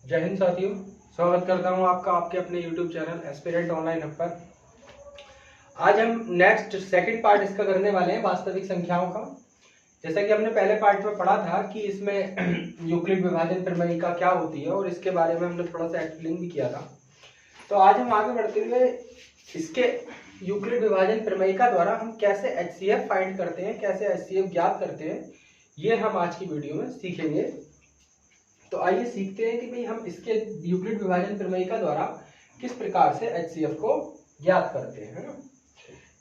जय हिंद साथियों, स्वागत करता हूं आपका आपके अपने YouTube channel aspirant online hub पर। आज हम नेक्स्ट सेकंड पार्ट इसका करने वाले हैं, वास्तविक संख्याओं का। जैसा कि हमने पहले पार्ट में पढ़ा था कि इसमें यूक्लिड विभाजन प्रमेयिका क्या होती है और इसके बारे में हमने थोड़ा सा एक्सप्लेन भी किया था। तो आज हम आगे बढ़ते हुए इसके यूक्लिड विभाजन प्रमेयिका द्वारा हम कैसे HCF फाइंड करते हैं, कैसे HCF ज्ञात करते हैं, ये हम आज की वीडियो में सीखेंगे। तो आइए सीखते हैं कि भाई हम इसके यूक्लिड विभाजन प्रमेयिका द्वारा किस प्रकार से HCF को ज्ञात करते हैं, है ना।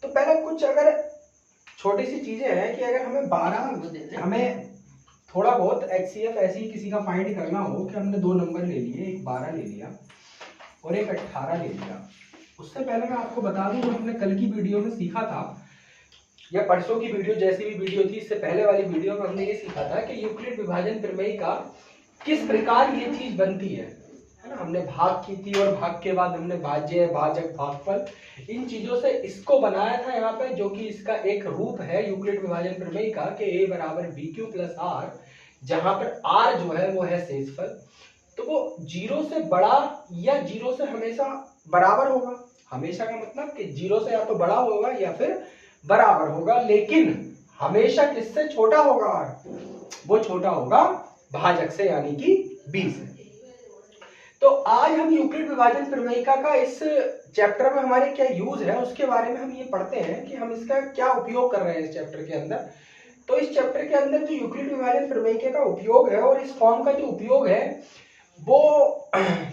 तो पहले कुछ अगर छोटी सी चीजें हैं कि अगर हमें थोड़ा बहुत HCF ऐसे ही किसी का फाइंड करना हो कि हमने दो नंबर ले लिए, एक 12 ले लिया और एक 18 ले लिया। उससे पहले मैं आपको बता दूं, जो हमने कल की वीडियो में सीखा था या परसों की वीडियो जैसी भी वीडियो थी, इससे पहले वाली वीडियो में हमने ये सीखा था कि यूक्लिड विभाजन प्रमेयिका किस प्रकार ये चीज बनती है ना। हमने भाग की थी और भाग के बाद हमने भाज्य, भाजक, भागफल, इन चीजों से इसको बनाया था यहाँ पे, जो कि इसका एक रूप है यूक्लिड विभाजन प्रमेयिका के A बराबर BQ प्लस R, जहां पर R जो है वो है शेषफल। तो वो 0 से बड़ा या 0 से हमेशा बराबर होगा। हमेशा का मतलब कि 0 से या तो बड़ा होगा या फिर बराबर होगा, लेकिन हमेशा किससे छोटा होगा? वो छोटा होगा भाजक से, यानी कि 20 है। तो आज हम यूक्लिड विभाजन प्रमेयिका का इस चैप्टर में हमारे क्या यूज है उसके बारे में हम ये पढ़ते हैं कि हम इसका क्या उपयोग कर रहे हैं इस चैप्टर के अंदर। तो इस चैप्टर के अंदर जो यूक्लिड विभाजन प्रमेयिका का उपयोग है और इस फॉर्म का जो उपयोग है वो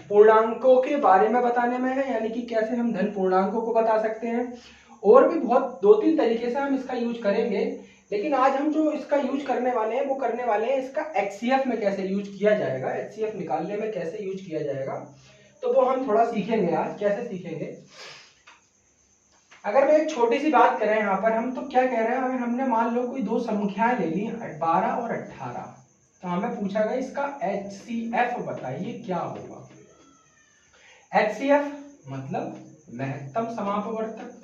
पूर्णांकों के बारे में बताने में है, यानी कि कैसे हम धन पूर्णांकों को बता सकते हैं। और भी बहुत 2-3 तरीके से हम इसका यूज करेंगे, लेकिन आज हम जो इसका यूज करने वाले हैं वो करने वाले हैं इसका HCF में कैसे यूज किया जाएगा, HCF निकालने में कैसे यूज किया जाएगा। तो वो हम थोड़ा सीखेंगे आज। कैसे सीखेंगे? अगर मैं एक छोटी सी बात करें यहाँ पर, हम तो क्या कह रहे हैं, अगर हमने मान लो कोई दो संख्याएं ले ली 12 और 18, तो हमें पूछा गया इसका HCF बताइए क्या होगा। HCF मतलब महत्तम समापवर्तक,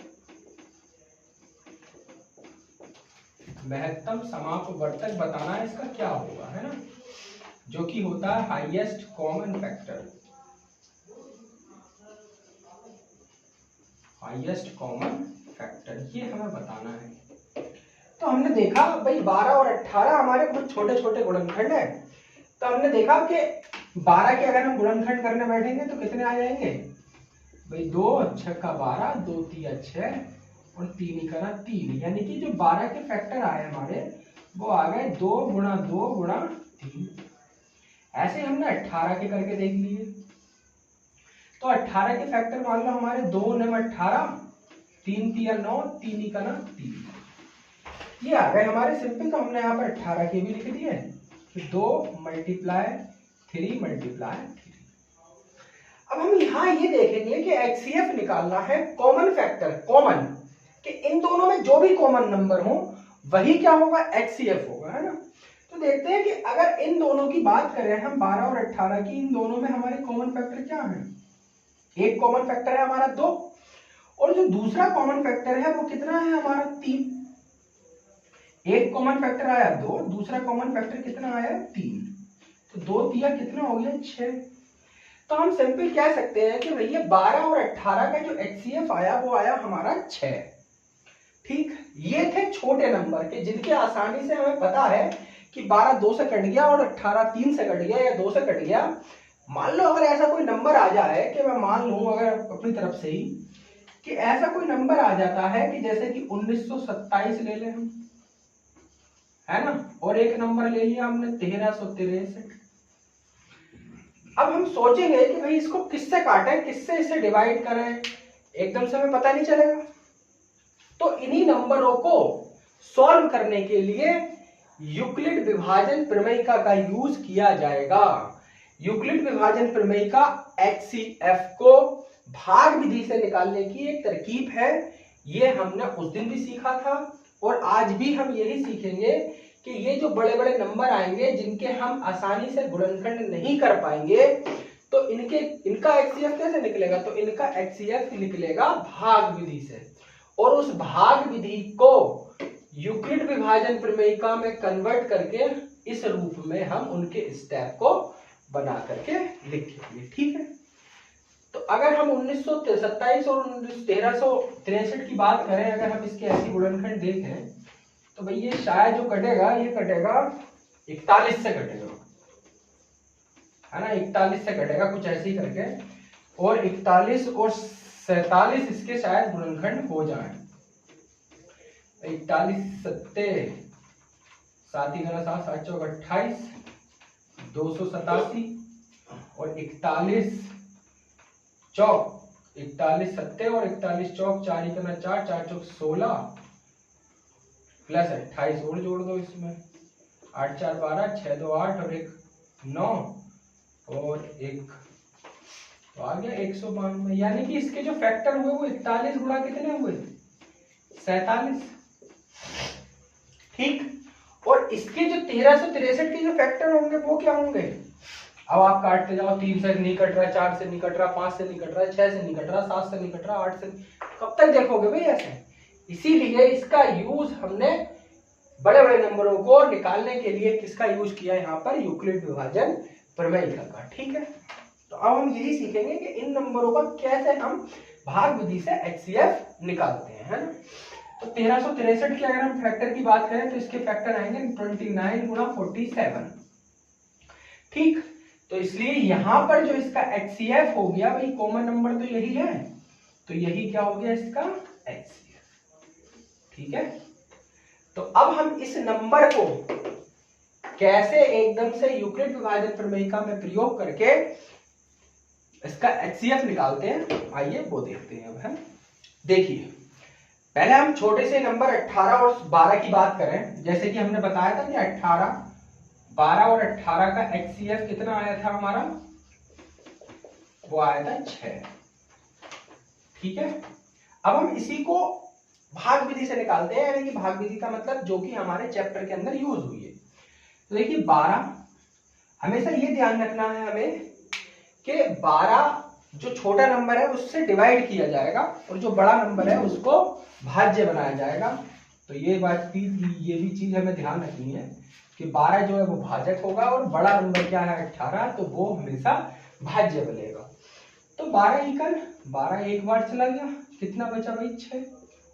महत्तम समापवर्तक बताना है इसका क्या होगा, है ना, जो कि होता है highest common factor, highest common factor, ये हमें बताना है। तो हमने देखा भाई 12 और 18 हमारे बहुत छोटे छोटे गुणनखंड है। तो हमने देखा कि 12 के अगर हम गुणनखंड करने बैठेंगे तो कितने आ जाएंगे भाई? 2 छक्का 12, 2 तिया 6 और 3 करा 3, यानी कि जो 12 के फैक्टर आए हमारे वो आ गए 2 गुणा 2 गुणा 3। ऐसे हमने 18 के करके देख लिए। तो 18 के फैक्टर मान लो हमारे 2 9 18, 3 तिया 9, 3 करा 3, ये आ गए हमारे सिंपल। तो हमने यहाँ पर 18 के भी लिख दिए, फिर 2 मल्टीप्लाई 3 मल्टीप्लाई 3। अब हम यहाँ ये देखेंगे कि HCF निकालना है कॉमन फैक्टर, कॉमन, कि इन दोनों में जो भी कॉमन नंबर हो वही क्या होगा? HCF होगा, है ना। तो देखते हैं कि अगर इन दोनों की बात करें हम 12 और 18 की, इन दोनों में हमारे कॉमन फैक्टर क्या है? एक कॉमन फैक्टर है हमारा 2, और जो दूसरा कॉमन फैक्टर है वो कितना है हमारा? 3। एक कॉमन फैक्टर आया 2, दूसरा कॉमन फैक्टर कितना आया? 3। तो 2 तिया कितना हो गया? 6। तो हम सिंपल कह सकते हैं कि भैया 12 और 18 का जो HCF आया वो आया हमारा 6। ठीक, ये थे छोटे नंबर के जिनके आसानी से हमें पता है कि 12 2 से कट गया और 18 3 से कट गया या 2 से कट गया। मान लो अगर ऐसा कोई नंबर आ जाए कि मैं मान लूं अगर अपनी तरफ से ही कि ऐसा कोई नंबर आ जाता है कि जैसे कि 1927 ले लें हम, है ना, और एक नंबर ले लिया हमने 1363। अब हम सोचेंगे कि भाई इसको किससे काटें, किससे इसे डिवाइड करें, एकदम से हमें पता नहीं चलेगा। तो इन्हीं नंबरों को सॉल्व करने के लिए यूक्लिड विभाजन प्रमेयिका का यूज किया जाएगा। यूक्लिड विभाजन प्रमेयिका HCF को भाग विधि से निकालने की एक तरकीब है। ये हमने उस दिन भी सीखा था और आज भी हम यही सीखेंगे कि ये जो बड़े बड़े नंबर आएंगे जिनके हम आसानी से गुणनखंड नहीं कर पाएंगे, तो इनका HCF कैसे निकलेगा? तो इनका HCF निकलेगा भाग विधि से, और उस भाग विधि को यूक्लिड विभाजन प्रमेयिका में कन्वर्ट करके इस रूप में हम उनके स्टेप को बना करके लिखेंगे। ठीक है, तो अगर हम 1927 और 1363 की बात करें, अगर हम इसके ऐसी गुणनखंड देखें तो भाई ये शायद जो कटेगा ये कटेगा 41 से कटेगा, है ना, 41 से कटेगा कुछ ऐसे ही करके, और 41 और 47 इसके शायद गुणनखंड हो जाए। 41 सत्ते 7 × 7 7 चौक 28 287 और 41 चौक 41 सत्ते और 41 चौक 4 × 4 4 चौक 16 प्लस 28 और जोड़ दो इसमें, 8 4 12 6 2 8 और 1 9 और 1 तो आ गया 192। यानी कि इसके जो फैक्टर हुए वो 41 गुणा कितने हुए 47। ठीक, और इसके जो 1363 के जो फैक्टर होंगे वो क्या होंगे, अब आप काटते जाओ, 3 से नहीं कट रहा, 4 से नहीं कट रहा, 5 से नहीं कट रहा, 6 से नहीं कट रहा, 7 से नहीं कट रहा, 8 से, कब तक देखोगे भाई ऐसे। इसीलिए इसका यूज हमने बड़े बड़े नंबरों को निकालने के लिए किसका यूज किया है यहाँ पर, यूक्लिड विभाजन प्रमेय का। ठीक है, तो अब हम यही सीखेंगे कि इन नंबरों का कैसे हम भाग विधि से एचसीएफ निकालते हैं, है ना। तो 1363 की अगर हम फैक्टर की बात करें तो इसके फैक्टर आएंगे 29 × 47। ठीक, तो इसलिए यहां पर जो इसका एचसीएफ हो गया भाई, कॉमन नंबर तो यही है, तो यही क्या हो गया इसका एचसीएफ। ठीक है, तो अब हम इस नंबर को कैसे एकदम से यूक्लिड विभाजन प्रमेयिका में प्रयोग करके इसका एचसीएफ निकालते हैं, आइए वो देखते हैं। अब हम देखिए, पहले हम छोटे से नंबर 18 और 12 की बात करें। जैसे कि हमने बताया था कि 18 12 और 18 का एचसीएफ कितना आया था हमारा, वो आया था 6। ठीक है, अब हम इसी को भाग विधि से निकालते हैं, यानी कि भाग विधि का मतलब जो कि हमारे चैप्टर के अंदर यूज हुई है। तो देखिए 12, हमेशा ये ध्यान रखना है हमें कि 12 जो छोटा नंबर है उससे डिवाइड किया जाएगा और जो बड़ा नंबर है उसको भाज्य बनाया जाएगा। तो ये बात ये भी चीज हमें ध्यान रखनी है कि 12 जो है वो भाजक होगा और बड़ा नंबर क्या है 18, तो वो हमेशा भाज्य बनेगा। तो 12 इक्वल 12 एक बार चला गया, कितना बचा भाई 6,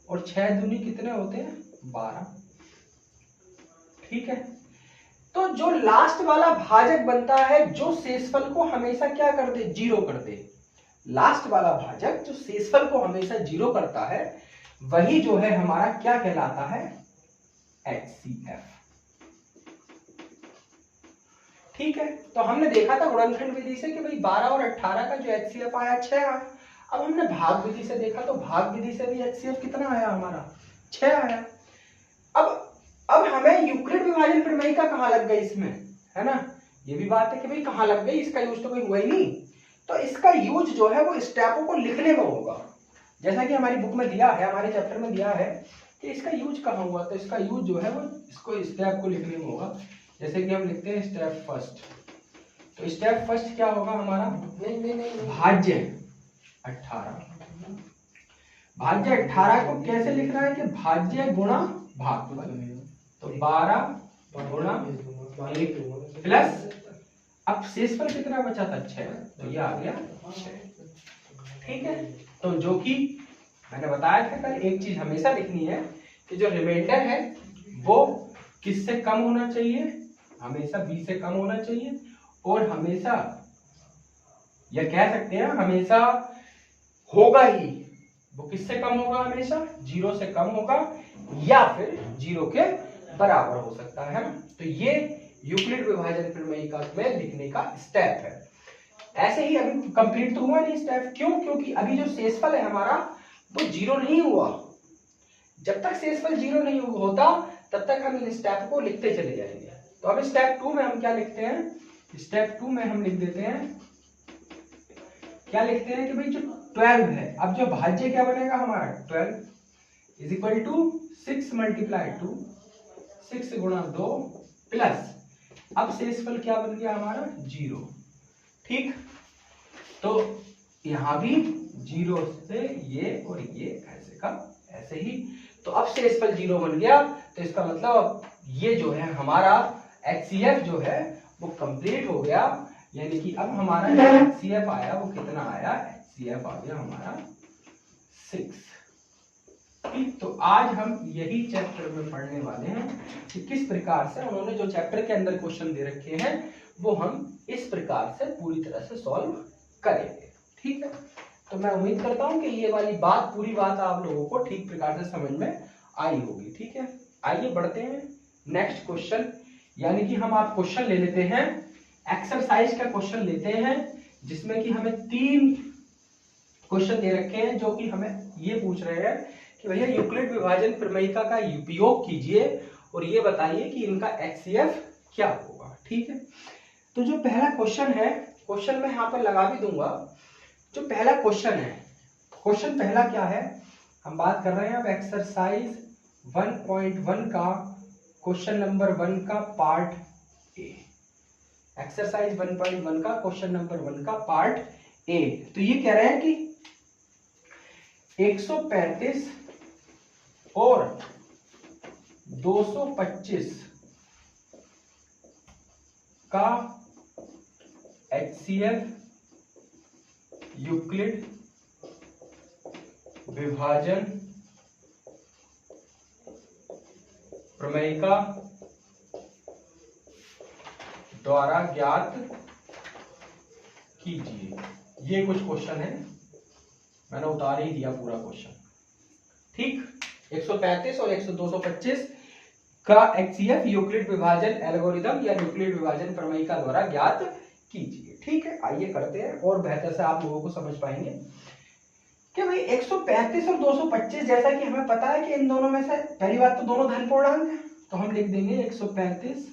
और 6 दूनी कितने होते हैं 12। ठीक है, तो जो लास्ट वाला भाजक बनता है जो शेषफल को हमेशा क्या कर दे, 0 कर दे, लास्ट वाला भाजक जो शेषफल को हमेशा 0 करता है वही जो है हमारा क्या कहलाता है, एचसीएफ। ठीक है, तो हमने देखा था गुणनखंड विधि से कि भाई 12 और 18 का जो एचसीएफ आया 6 आया। अब हमने भाग विधि से देखा तो भाग विधि से भी एचसीएफ कितना आया हमारा 6 आया। अब हमें यूक्लिड विभाजन प्रमेयिका कहाँ लग गई इसमें, है ना, ये भी बात है कि भाई कहाँ लग गई, इसका यूज तो कोई हुआ ही नहीं। तो इसका यूज जो है वो स्टेपों को लिखने में होगा, जैसा कि हमारी बुक में दिया है, हमारे चैप्टर में दिया है कि इसका यूज कहाँ हुआ। तो इसका यूज जो है वो इसको स्टेप को लिखने में होगा। जैसे कि हम लिखते हैं स्टेप फर्स्ट, तो स्टेप फर्स्ट क्या होगा हमारा, भाज्य 18। भाज्य 18 को कैसे लिख रहा है कि भाज्य गुणा भागफल, तो 12 गुणा 1 प्लस, अब शेषफल कितना बचा था 6, तो ये आ गया 6। ठीक है, तो जो कि मैंने बताया था कल, एक चीज हमेशा लिखनी है कि जो रिमाइंडर है वो किससे कम होना चाहिए, हमेशा 20 से कम होना चाहिए, और हमेशा या कह सकते हैं हमेशा होगा ही, वो किससे कम होगा, हमेशा 0 से कम होगा या फिर 0 के बराबर हो सकता है। तो ये यूक्लिड विभाजन प्रमेयिका में लिखने का स्टेप है। ऐसे ही अभी कंप्लीट तो हुआ नहीं स्टेप, क्यों, क्योंकि अभी जो शेषफल है हमारा वो 0 नहीं हुआ। जब तक शेषफल 0 नहीं होता तब तक हम इन स्टेप को लिखते चले जाएंगे। तो अब स्टेप 2 में हम क्या लिखते हैं, स्टेप 2 में हम लिख देते हैं, क्या लिखते हैं कि भाई जो 12 है, अब जो भाज्य क्या बनेगा हमारा 12 इज इक्वल टू 6 मल्टीप्लाई 2, 6 गुणा 2 प्लस, अब शेषफल क्या बन गया हमारा 0। ठीक, तो यहां भी 0 से ये और ये ऐसे का ऐसे ही, तो अब शेषफल 0 बन गया। तो इसका मतलब ये जो है हमारा एचसीएफ जो है वो कंप्लीट हो गया। यानी कि अब हमारा जो HCF आया वो कितना आया, HCF आ गया हमारा 6। ठीक, तो आज हम यही चैप्टर में पढ़ने वाले हैं कि किस प्रकार से उन्होंने जो चैप्टर के अंदर क्वेश्चन दे रखे हैं वो हम इस प्रकार से पूरी तरह से सॉल्व करेंगे। ठीक है, तो मैं उम्मीद करता हूं कि ये वाली बात, पूरी बात आप लोगों को ठीक प्रकार से समझ में आई होगी। ठीक है, आइए बढ़ते हैं नेक्स्ट क्वेश्चन, यानी कि हम आप क्वेश्चन ले लेते हैं, एक्सरसाइज का क्वेश्चन लेते हैं, जिसमें कि हमें 3 क्वेश्चन दे रखे हैं जो कि हमें ये पूछ रहे हैं कि भैया यूक्लिड विभाजन प्रमेयिका का उपयोग कीजिए और ये बताइए कि इनका HCF क्या होगा। ठीक है, तो जो पहला क्वेश्चन है, क्वेश्चन मैं यहाँ पर लगा भी दूंगा। जो पहला क्वेश्चन है, क्वेश्चन पहला क्या है, हम बात कर रहे हैं अब एक्सरसाइज 1.1 का क्वेश्चन नंबर 1 का पार्ट ए। एक्सरसाइज 1.1 का क्वेश्चन नंबर 1 का पार्ट ए। तो ये कह रहे हैं कि 135 और 225 का HCF यूक्लिड विभाजन प्रमेयिका द्वारा ज्ञात कीजिए। ये कुछ क्वेश्चन है, मैंने उतार ही दिया पूरा क्वेश्चन। ठीक, 135 और 225 का HCF यूक्लिड विभाजन एल्गोरिथम या यूक्लिड विभाजन प्रमेयिका द्वारा ज्ञात कीजिए। ठीक है, आइए करते हैं और बेहतर से आप लोगों को समझ पाएंगे कि भाई 135 और 225, जैसा कि हमें पता है कि इन दोनों में से पहली बात तो दोनों धन पूर्णांक है, तो हम लिख देंगे 135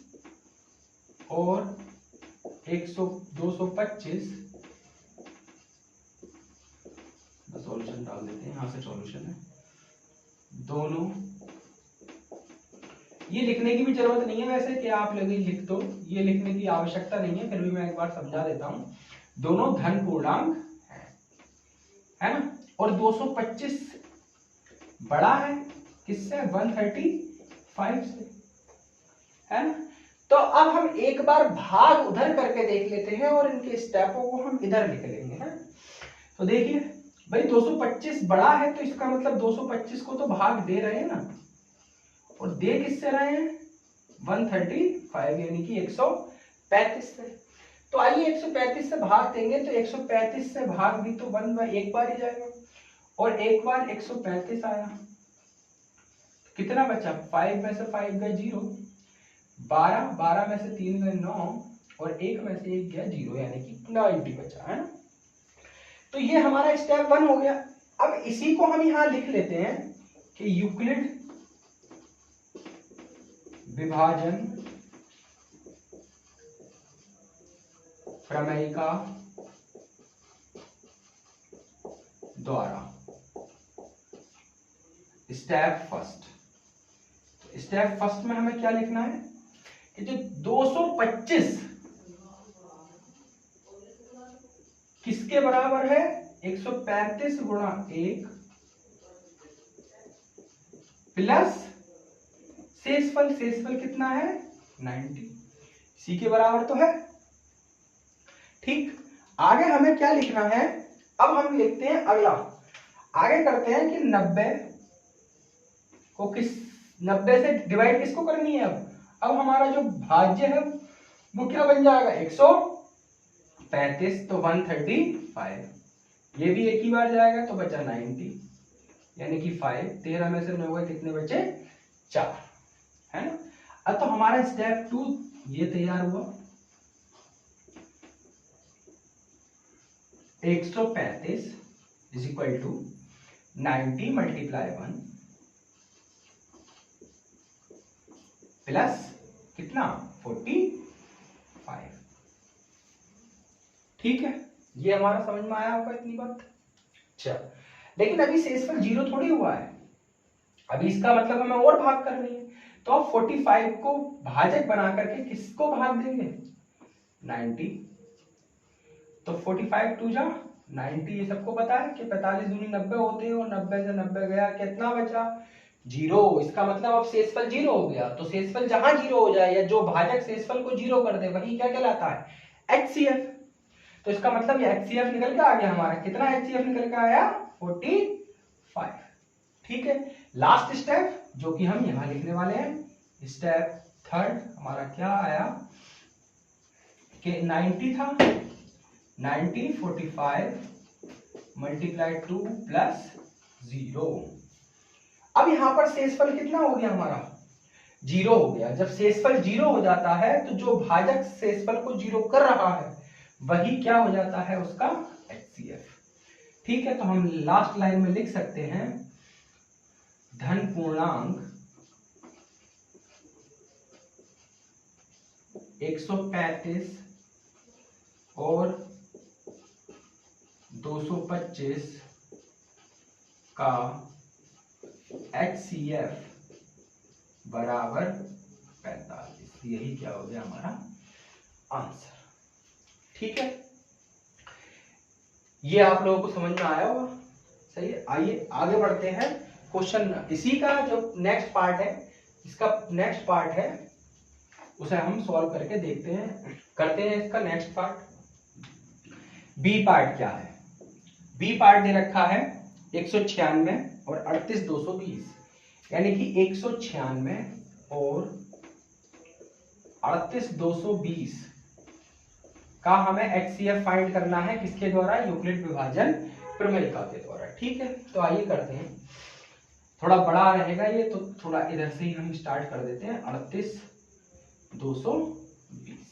और 225। सॉल्यूशन डाल देते हैं, यहां से सॉल्यूशन है। दोनों, ये लिखने की भी जरूरत नहीं है वैसे कि आप लोग लिख दो, ये लिखने की आवश्यकता नहीं है, फिर भी मैं एक बार समझा देता हूं। दोनों धन पूर्णांक है ना, और 225 बड़ा है किससे, 135 से, है ना। तो अब हम एक बार भाग उधर करके देख लेते हैं और इनके स्टेपों को हम इधर लिख लेंगे। है, तो देखिए भाई 225 बड़ा है, तो इसका मतलब 225 को तो भाग दे रहे हैं ना, और दे किससे रहे हैं, 135 यानी कि 135 से। तो आइए 135 से भाग देंगे, तो 135 से भाग भी तो 1 एक बार ही जाएगा, और एक बार 135 आया, कितना बचा, 5 में से 5 गए 0, 12 में से 3 गए 9, और 1 में से 1 गया 0, यानी कि 90 बचा, है ना। तो ये हमारा स्टेप 1 हो गया। अब इसी को हम यहां लिख लेते हैं कि यूक्लिड विभाजन प्रमेयिका द्वारा स्टेप फर्स्ट। स्टेप फर्स्ट में हमें क्या लिखना है कि जो 225 किसके बराबर है, 135 गुणा 1 प्लस शेषफल, शेषफल कितना है 90, सी के बराबर तो है। ठीक, आगे हमें क्या लिखना है, अब हम लिखते हैं अगला, आगे करते हैं कि 90 को 90 से डिवाइड किसको करनी है, अब हमारा जो भाज्य है वो क्या बन जाएगा, 135, तो 135, ये भी एक ही बार जाएगा, तो बचा 90, यानी कि 5, 13 में से 9 कितने बचे, 4, है ना। अब तो हमारा स्टेप 2 ये तैयार हुआ, 135 is equal to 90 multiply 1 plus कितना 45। ठीक है, ये हमारा समझ में आया होगा इतनी बात। अच्छा, लेकिन अभी शेषफल 0 थोड़ी हुआ है, अभी इसका मतलब हमें और भाग करनी है, तो अब 45 को भाजक बना करके किसको भाग देंगे, 90, तो 45 2 जा 90, ये सबको पता है कि 45 दूनी 90 होते हैं, और 90 से 90 गया, कितना बचा 0, इसका मतलब अब शेषफल 0 हो गया। तो शेषफल जहां 0 हो जाए, या जो भाजक शेषफल को 0 कर दे, वही क्या कहलाता है, HCF। तो इसका मतलब ये HCF निकल के आ गया हमारा, कितना HCF निकल के आया 45। ठीक है, लास्ट स्टेप जो कि हम यहां लिखने वाले हैं, स्टेप थर्ड हमारा क्या आया कि 90 था, 90 45 मल्टीप्लाई 2 प्लस 0। अब यहां पर शेषफल कितना हो गया हमारा, 0 हो गया। जब शेषफल 0 हो जाता है तो जो भाजक शेषफल को 0 कर रहा है वही क्या हो जाता है, उसका HCF। ठीक है, तो हम लास्ट लाइन में लिख सकते हैं धन पूर्णांक 135 और 225 का HCF बराबर 45। यही क्या हो गया हमारा आंसर। ठीक है, ये आप लोगों को समझ में आया होगा। सही है, आइए आगे बढ़ते हैं। क्वेश्चन इसी का जो नेक्स्ट पार्ट है, इसका नेक्स्ट पार्ट है उसे हम सॉल्व करके देखते हैं, करते हैं इसका नेक्स्ट पार्ट। बी पार्ट क्या है, बी पार्ट दे रखा है 196 और 38220, यानी कि 196 और 38220 का हमें HCF फाइंड करना है, किसके द्वारा, यूक्लिड विभाजन प्रमेय के द्वारा। ठीक है, तो आइए करते हैं। थोड़ा बड़ा रहेगा ये, तो थोड़ा इधर से ही हम स्टार्ट कर देते हैं। 38220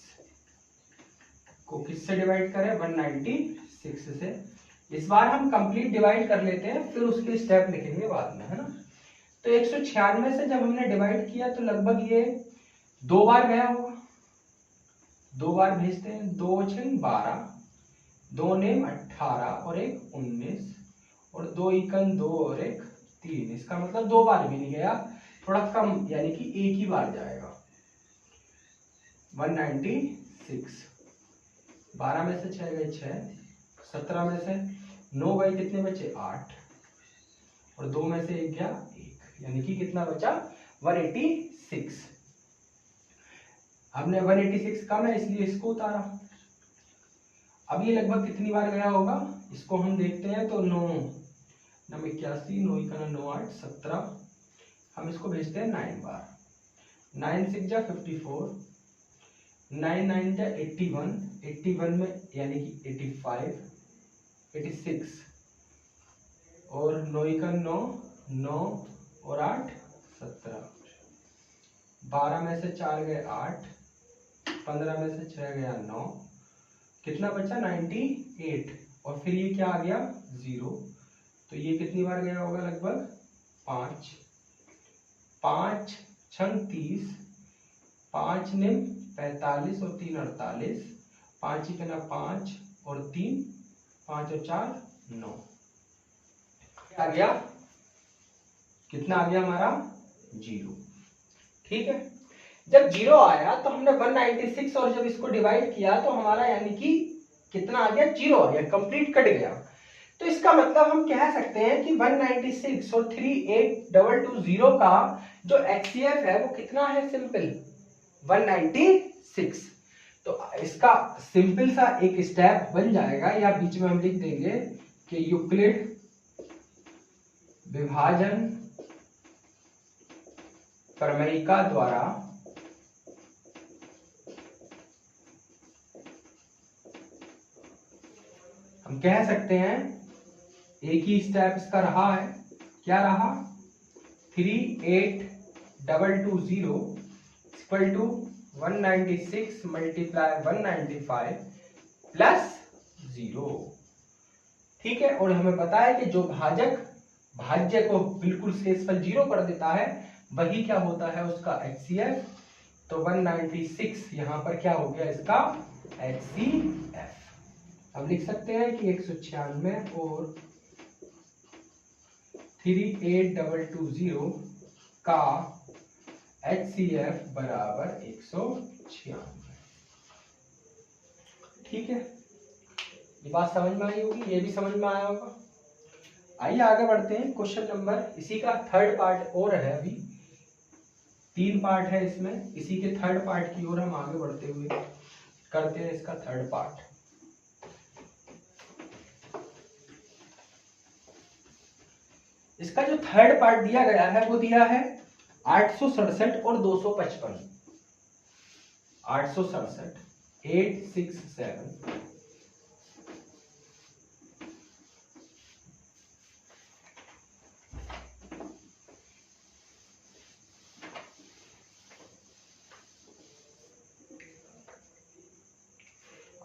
को किससे डिवाइड करें, 196 से। इस बार हम कंप्लीट डिवाइड कर लेते हैं, फिर उसके स्टेप लिखेंगे बाद में, है ना। तो 196 से जब हमने डिवाइड किया तो लगभग ये 2 बार गया होगा, 2 बार भेजते हैं। 2 6 12, 2 नेम 18 और 1 19 और 2 इकन 2 और 1 3। इसका मतलब 2 बार भी नहीं गया, थोड़ा कम, यानी कि एक ही बार जाएगा। 196, 12 में से 6 गए 6, 17 में से 9 गए, कितने बचे 8 और 2 में से 1 गया 1, यानी कि कितना बचा 186। हमने 186 कम है इसलिए इसको उतारा। अब ये लगभग कितनी बार गया होगा, इसको हम देखते हैं। तो 9 9 81, 9 9 8 17, हम इसको भेजते हैं 9 बार। 9 6 जा 54, 9 9 जा 81, 81 में यानी कि 85, 86 और 9 9 9 और 8 17, 12 में से 4 गए 8, 15 में से 6 गया 9, कितना बचा 98 और फिर ये क्या आ गया 0। तो ये कितनी बार गया होगा, लगभग 5 5 6 30, 5 निम 45 और 3 48, 5 ही कहना 5 और 3, 5 और 4 9, आ गया कितना आ गया हमारा 0। ठीक है, जब 0 आया तो हमने 196 और जब इसको डिवाइड किया तो हमारा यानी कि कितना आ गया 0 आ गया, कंप्लीट कट गया। तो इसका मतलब हम कह सकते हैं कि 196 और 38220 का जो HCF है वो कितना है, सिंपल 196। तो इसका सिंपल सा एक स्टेप बन जाएगा, या बीच में हम लिख देंगे कि यूक्लिड विभाजन प्रमेयिका द्वारा हम कह सकते हैं, एक ही स्टेप इसका रहा है, क्या रहा 38220 इक्वल टू 196 मल्टीप्लाई 195 प्लस 0। ठीक है, और हमें पता है कि जो भाजक भाज्य को बिल्कुल शेषफल 0 कर देता है वही क्या होता है, उसका HCF। तो 196 यहां पर क्या हो गया इसका HCF। अब लिख सकते हैं कि 196 और 38220 का HCF बराबर 196। ठीक है, ये बात समझ में आई होगी, ये भी समझ में आया होगा। आइए आगे बढ़ते हैं। क्वेश्चन नंबर, इसी का थर्ड पार्ट और है, अभी 3 पार्ट है इसमें, इसी के थर्ड पार्ट की ओर हम आगे बढ़ते हुए करते हैं इसका थर्ड पार्ट। इसका जो थर्ड पार्ट दिया गया है वो दिया है 867 और 255। 867 867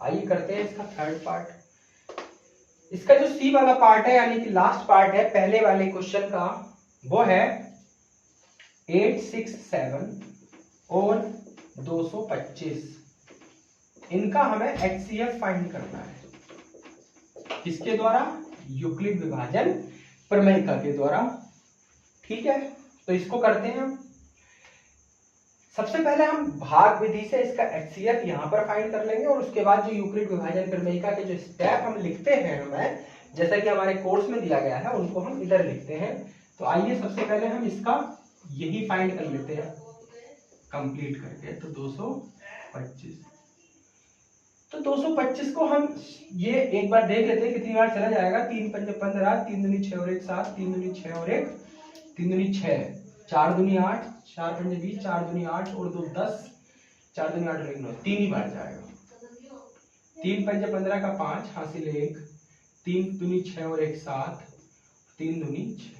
आइए करते हैं इसका थर्ड पार्ट। इसका जो सी वाला पार्ट है यानी कि लास्ट पार्ट है पहले वाले क्वेश्चन का, वो है 867 और 225। इनका हमें HCF फाइंड करना है। किसके द्वारा? यूक्लिड विभाजन प्रमेयिका के द्वारा। ठीक है, तो इसको करते हैं हम। सबसे पहले हम भाग विधि से इसका HCF यहां पर फाइंड कर लेंगे और उसके बाद जो यूक्लिड विभाजन प्रमेयिका के जो स्टेप हम लिखते हैं हमें, जैसा कि हमारे कोर्स में दिया गया है, उनको हम इधर लिखते हैं। तो आइए सबसे पहले हम इसका यही फाइंड कर लेते हैं कंप्लीट करके। तो 225, तो 225 को हम ये एक बार देख लेते हैं कितनी बार चला जाएगा। 3 पंजे 15, 3 दूनी 6 और 1 7, 3 दूनी 6 और 1 3 दूनी 6, 4 दूनी 8, 4 पंजे 20, 4 दूनी 8 और 2 10, 4 दूनी 8 और 1 9, 3 ही बार जाएगा। 3 पंजे 15 का 5 हासिल 1, 3 दूनी 6 और 1 7, 3 दूनी 6,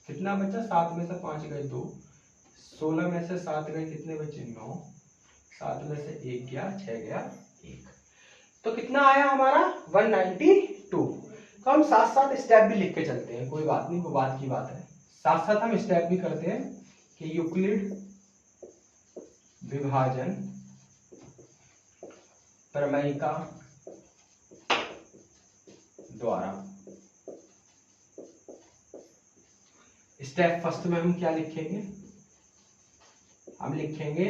कितना बचा? 7 में से 5 गए 2, 16 में से 7 गए कितने बचे? 9, 7 में से 1 गया, 6 गया 1, तो कितना आया हमारा? 192। तो हम साथ साथ स्टेप भी लिख के चलते हैं, कोई बात नहीं, वो बात की बात है। साथ साथ हम स्टेप भी करते हैं कि यूक्लिड विभाजन प्रमेयिका द्वारा स्टेप फर्स्ट में हम क्या लिखेंगे? हम लिखेंगे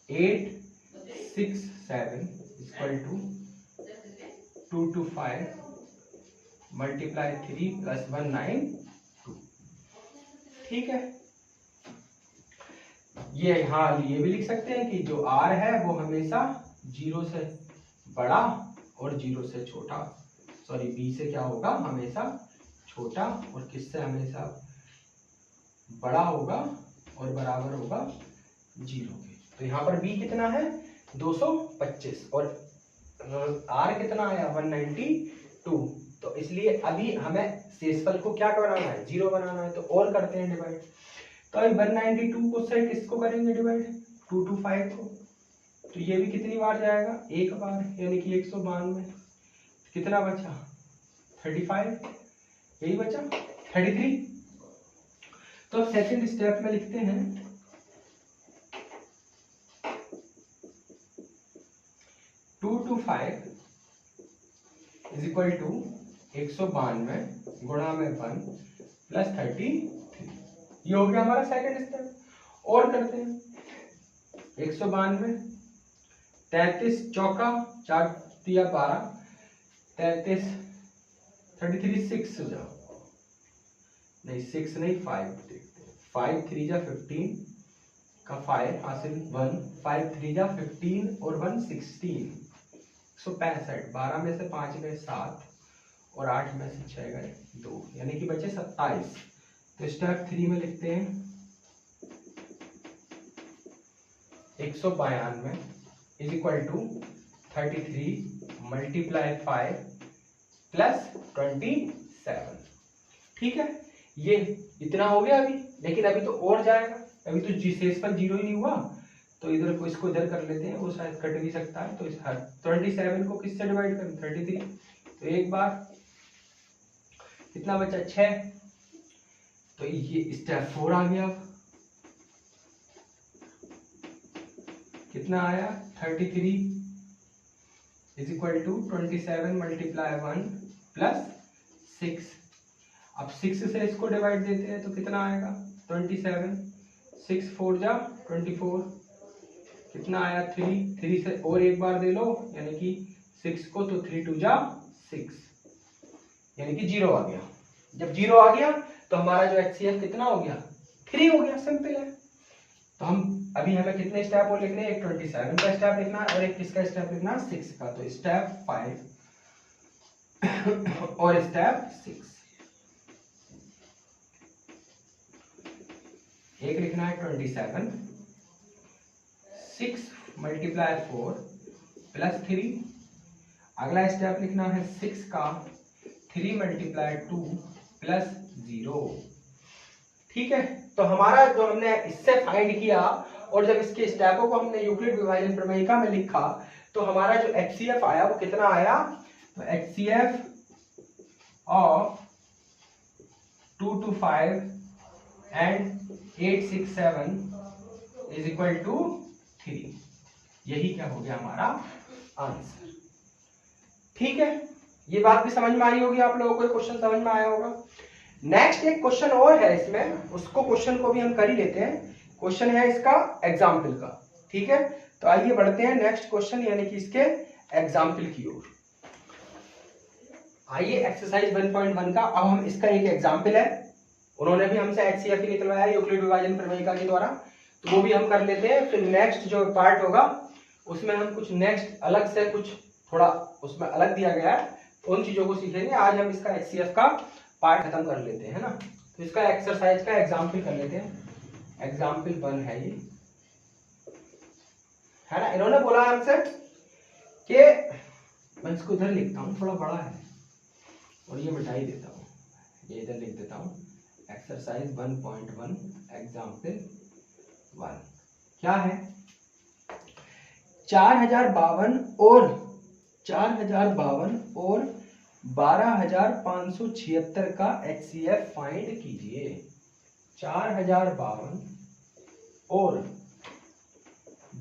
867 इक्वल टू 225 मल्टीप्लाई 3 प्लस 192। ठीक है, ये हाँ ये भी लिख सकते हैं कि जो R है वो हमेशा 0 से बड़ा और 0 से छोटा, सॉरी B से क्या होगा? हमेशा छोटा, और किससे? हमेशा बड़ा होगा और बराबर होगा 0 के। तो यहाँ पर B कितना है? 225 और R कितना आया? 192। तो इसलिए अभी हमें शेषफल को क्या बनाना है? 0 बनाना है। तो और करते हैं डिवाइड। तो अभी 192 को से किसको करेंगे डिवाइड? 225 को। तो ये भी कितनी बार जाएगा? एक बार, यानी कि 192। कितना बचा? 35, यही बचा 33। तो सेकंड स्टेप में लिखते हैं 225 इज इक्वल टू 192 गुणा में 1 प्लस 33। ये हो गया हमारा सेकंड स्टेप। और करते हैं 192, 33 चौका 4 दिया 12, 33 33 6 हो जाओ, नहीं 6 नहीं 5 देखते हैं। 5 3 जा 15 का 5 हासिल 1, 5 3 जा 15 और 1 16, 165। 12 में से 5 गए 7 और 8 में से 6 गए 2, यानी कि बचे 27। तो स्टेप 3 में लिखते हैं 192 is equal to 33 multiply 5 plus 27। ठीक है, ये इतना हो गया अभी, लेकिन अभी तो और जाएगा। अभी तो शेषफल 0 ही नहीं हुआ, तो इधर को इसको इधर कर लेते हैं, वो शायद कट भी सकता है। तो इस 27 को किससे डिवाइड करें? 33। तो एक बार कितना बचा? 6। तो ये स्टेप 4 आ गया। कितना आया? 33 is equal to 27 multiply 1 plus 6। अब 6 से इसको डिवाइड देते हैं तो कितना आएगा? 27, 6 4 जा 24, कितना आया? 3। 3 से और एक बार दे लो, यानी कि 6 को, तो 3 2 जा 6, यानी कि 0 आ गया। जब 0 आ गया तो हमारा जो HCF कितना हो गया? 3 हो गया। सिंपल है। तो हम अभी हमें कितने स्टेप और लिखने हैं, एक 27 का स्टेप लिखना है और एक किसका स्टेप लिखना है, 6 का। तो स्टेप 5 और स्टेप 6, एक लिखना है 27, 6 मल्टीप्लाई 4 प्लस 3, अगला स्टेप लिखना है 6 का 3 मल्टीप्लाई 2 प्लस 0। ठीक है, तो हमारा जो हमने इससे फाइंड किया और जब इसके स्टेपों को हमने यूक्लिड विभाजन प्रमेयिका में लिखा तो हमारा जो HCF आया वो कितना आया, तो HCF of 2 to 5 and 8 6 7 is equal to 3। यही क्या हो गया हमारा आंसर। ठीक है, ये बात भी समझ में आई होगी आप लोगों को, क्वेश्चन समझ में आया होगा। नेक्स्ट एक क्वेश्चन और है इसमें, उसको क्वेश्चन को भी हम कर ही लेते हैं। क्वेश्चन है इसका एग्जाम्पल का। ठीक है, तो आइए बढ़ते हैं नेक्स्ट क्वेश्चन यानी कि इसके एग्जाम्पल की ओर। आइए एक्सरसाइज 1.1 का, अब हम इसका एक एग्जाम्पल है, उन्होंने भी हमसे HCF ही निकलवाया यूक्लिड विभाजन प्रमेयिका के द्वारा, तो वो भी हम कर लेते हैं। फिर नेक्स्ट जो पार्ट होगा उसमें हम कुछ नेक्स्ट अलग से कुछ थोड़ा उसमें अलग दिया गया है, उन चीजों को सीखेंगे। आज हम इसका HCF का पार्ट खत्म कर लेते हैं, है ना। तो इसका एक्सरसाइज का एग्जाम्पल कर लेते हैं। एग्जाम्पल 1 है ये, है ना। इन्होंने बोला हमसे कि मैं इसको इधर लिखता हूँ, थोड़ा बड़ा है और ये मिटा ही देता हूँ, ये इधर लिख देता हूँ। एक्सरसाइज 1.1 एग्जाम्पल 1 क्या है, 4052 और 12,576 का HCF फाइंड कीजिए। 4052 और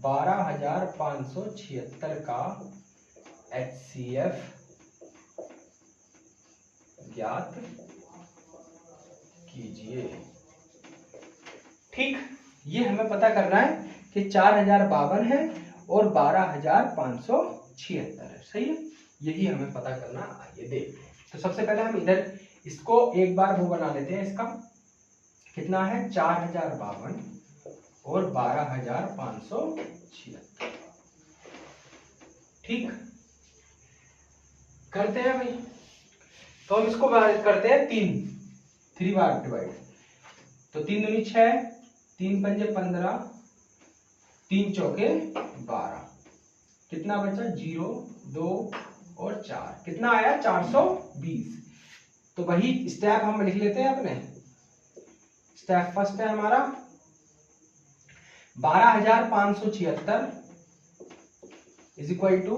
12,576 का HCF ज्ञात कीजिए। ठीक, ये हमें पता करना है कि 4052 है और 12,576 है, सही है, यही हमें पता करना। आइए देख, तो सबसे पहले हम इधर इसको एक बार वो बना लेते हैं। इसका कितना है, 4052 और 12,576। ठीक, करते हैं भाई। तो हम इसको करते हैं 3 बार डिवाइड। तो 3 दूनी 6, 3 पंजे 15, 3 चौके 12, कितना बचा 0 2 और 4, कितना आया 420। तो वही स्टेप हम लिख लेते हैं अपने। स्टेप फर्स्ट है हमारा 12,576 इज इक्वल टू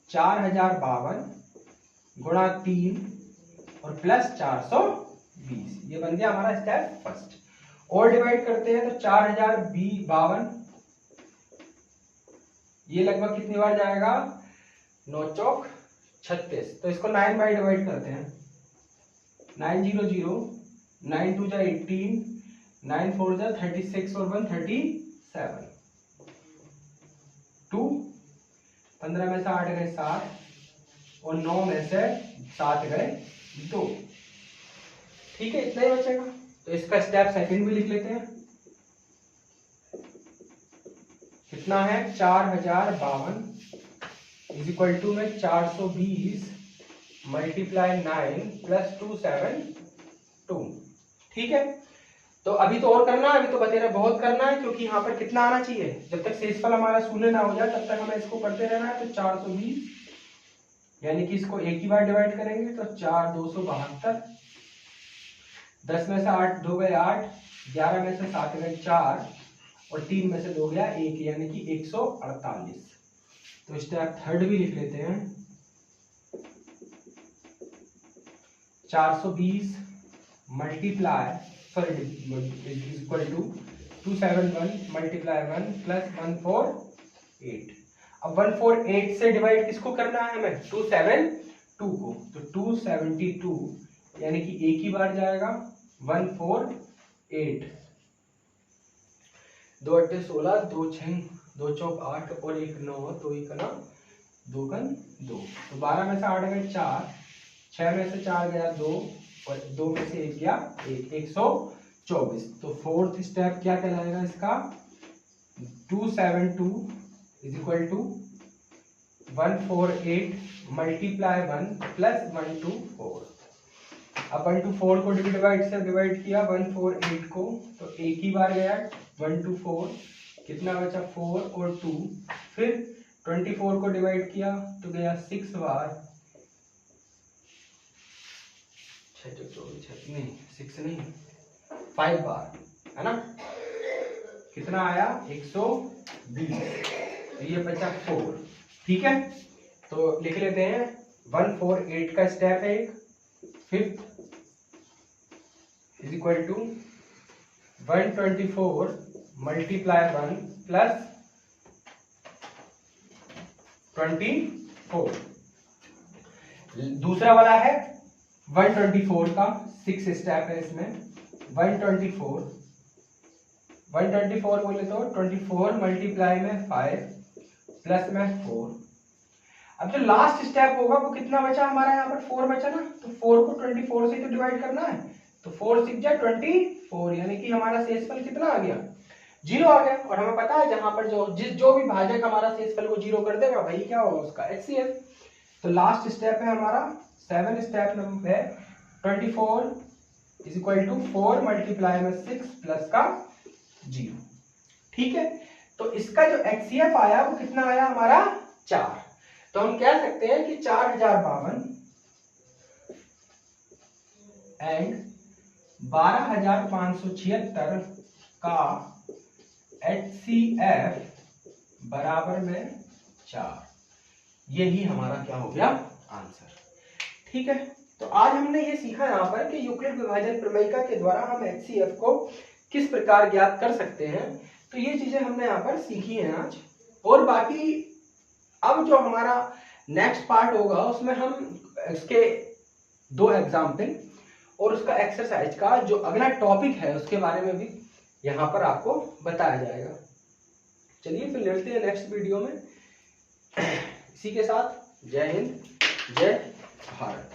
4052 गुणा 3 और प्लस 420, ये बन गया हमारा स्टेप फर्स्ट। और डिवाइड करते हैं तो 4052 ये लगभग कितनी बार जाएगा, 9 चौक 36, तो इसको 9 बाई डिवाइड करते हैं। 9 0 0, 9 2 जा 18, 9 4 जा 36 और 1 37, 2 15 में से 8 गए 7 और 9 में से 7 गए 2। ठीक है, इतना ही बचेगा। तो इसका स्टेप सेकंड भी लिख लेते हैं। कितना है 4052 इज इक्वल टू में 420 मल्टीप्लाई 9 प्लस 272। ठीक है, तो अभी तो और करना है, अभी तो बतेरा बहुत करना है, क्योंकि यहाँ पर कितना आना चाहिए, जब तक शेषफल हमारा शून्य ना हो जाए तब तक हमें इसको करते रहना है। तो 420 यानी कि इसको एक ही बार डिवाइड करेंगे तो 4 272, 10 में से 8 2 गए 8, 11 में से 7 गए 4 और 3 में से 2 गया 1, यानी कि 148। तो स्टेप थर्ड भी लिख लेते हैं। 420 multiply equal to 271 multiply 1 plus 148। अब 148 से डिवाइड किसको करना है हमें, 272 को। तो 272 यानी कि एक ही बार जाएगा 148, 2 8 16, 2 6 2 चौक 8 और 1 9, तो 1 ना 2 गन 2, तो 12 में से 8 गए 4, 6 में से 4 गया 2 और 2 में से 1 गया 1, 124। तो फोर्थ स्टेप क्या कहलाएगा इसका, 272 is equal to 148 multiply 1 plus 124। अब 124 को डिवाइड से डिवाइड किया 148 को, तो एक ही बार गया 124, कितना बचा 4 और 2। फिर 24 को डिवाइड किया तो गया 6 बार, 5 बार, है ना। कितना आया 120, तो ये बचा 4। ठीक है, तो लिख लेते हैं 148 का स्टेप है एक, 5th is equal to 124 multiply 1 plus 24। दूसरा वाला है 124 का 6 स्टेप है इसमें। 124 बोले तो 24 मल्टीप्लाई में 5 प्लस में 4। अब जो लास्ट स्टेप होगा वो कितना बचा हमारा, यहाँ पर 4 बचा ना, तो 4 को 24 से तो डिवाइड करना है, तो 4 6 जा 24, यानी कि हमारा शेषफल कितना आ गया 0 आ गया। और हमें पता है जहां पर जो भी भाजक हमारा शेषफल को 0 कर देगा वही क्या होगा उसका HCF। तो लास्ट स्टेप है हमारा 7 स्टेप नंबर है 24 इज इक्वल टू 4 मल्टीप्लाई में 6 प्लस का 0। ठीक है, तो इसका जो HCF आया वो कितना आया हमारा 4। तो हम कह सकते हैं कि 4052 एंड 12576 का HCF बराबर में 4। यही हमारा क्या हो गया आंसर। ठीक है, तो आज हमने ये सीखा यहाँ पर कि यूक्लिड विभाजन प्रमेयिका के द्वारा हम HCF को किस प्रकार ज्ञात कर सकते हैं। तो ये चीजें हमने यहाँ पर सीखी हैं आज। और बाकी अब जो हमारा नेक्स्ट पार्ट होगा उसमें हम इसके 2 एग्जाम्पल और उसका एक्सरसाइज का जो अगला टॉपिक है उसके बारे में भी यहाँ पर आपको बताया जाएगा। चलिए फिर मिलते हैं नेक्स्ट वीडियो में। इसी के साथ जय हिंद, जय भारत।